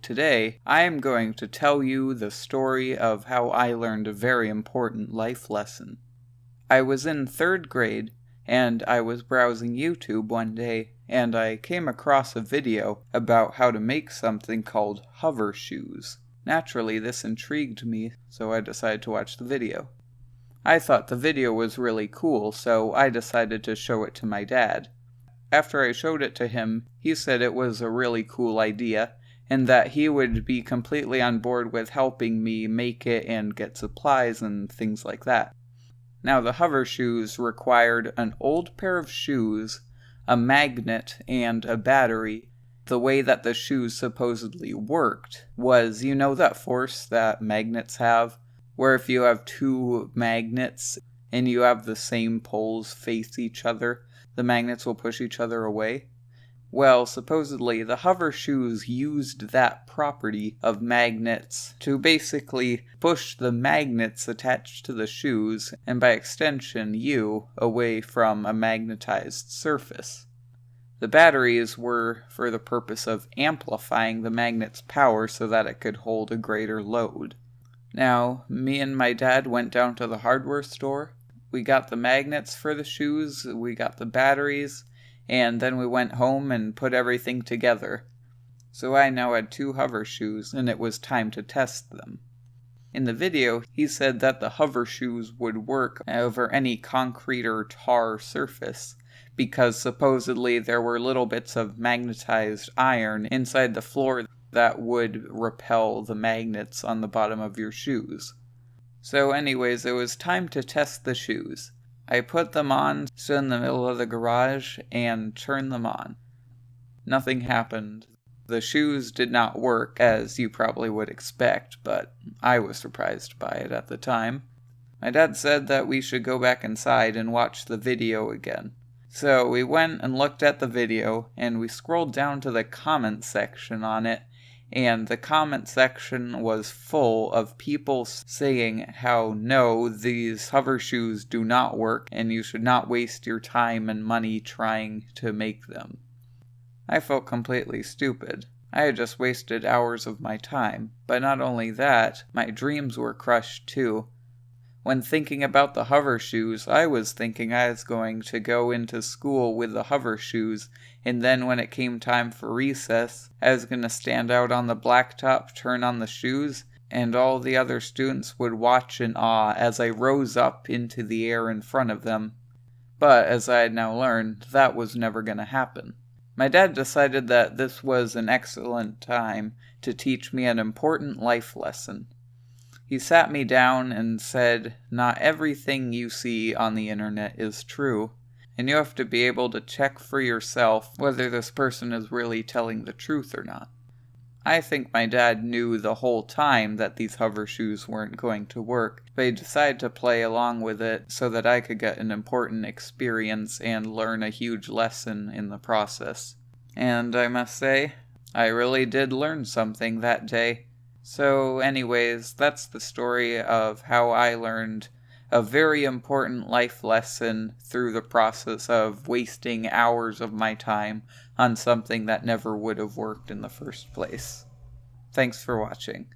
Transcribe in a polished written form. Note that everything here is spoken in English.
Today, I am going to tell you the story of how I learned a very important life lesson. I was in 3rd grade, and I was browsing YouTube one day, and I came across a video about how to make something called hover shoes. Naturally, this intrigued me, so I decided to watch the video. I thought the video was really cool, so I decided to show it to my dad. After I showed it to him, he said it was a really cool idea, and that he would be completely on board with helping me make it and get supplies and things like that. Now, the hover shoes required an old pair of shoes, a magnet, and a battery. The way that the shoes supposedly worked was, you know that force that magnets have, where if you have 2 magnets and you have the same poles face each other, the magnets will push each other away? Well, supposedly, the hover shoes used that property of magnets to basically push the magnets attached to the shoes, and by extension, you, away from a magnetized surface. The batteries were for the purpose of amplifying the magnet's power so that it could hold a greater load. Now, me and my dad went down to the hardware store. We got the magnets for the shoes, we got the batteries, and then we went home and put everything together. So I now had 2 hover shoes, and it was time to test them. In the video, he said that the hover shoes would work over any concrete or tar surface, because supposedly there were little bits of magnetized iron inside the floor that would repel the magnets on the bottom of your shoes. So anyways, it was time to test the shoes. I put them on, stood in the middle of the garage, and turned them on. Nothing happened. The shoes did not work, as you probably would expect, but I was surprised by it at the time. My dad said that we should go back inside and watch the video again. So we went and looked at the video, and we scrolled down to the comment section on it, and the comment section was full of people saying how no, these hover shoes do not work and you should not waste your time and money trying to make them. I felt completely stupid. I had just wasted hours of my time, but not only that, my dreams were crushed too. When thinking about the hover shoes, I was thinking I was going to go into school with the hover shoes, and then when it came time for recess, I was going to stand out on the blacktop, turn on the shoes, and all the other students would watch in awe as I rose up into the air in front of them. But, as I had now learned, that was never going to happen. My dad decided that this was an excellent time to teach me an important life lesson. He sat me down and said, "Not everything you see on the internet is true, and you have to be able to check for yourself whether this person is really telling the truth or not." I think my dad knew the whole time that these hover shoes weren't going to work, but he decided to play along with it so that I could get an important experience and learn a huge lesson in the process. And I must say, I really did learn something that day. So anyways, that's the story of how I learned a very important life lesson through the process of wasting hours of my time on something that never would have worked in the first place. Thanks for watching.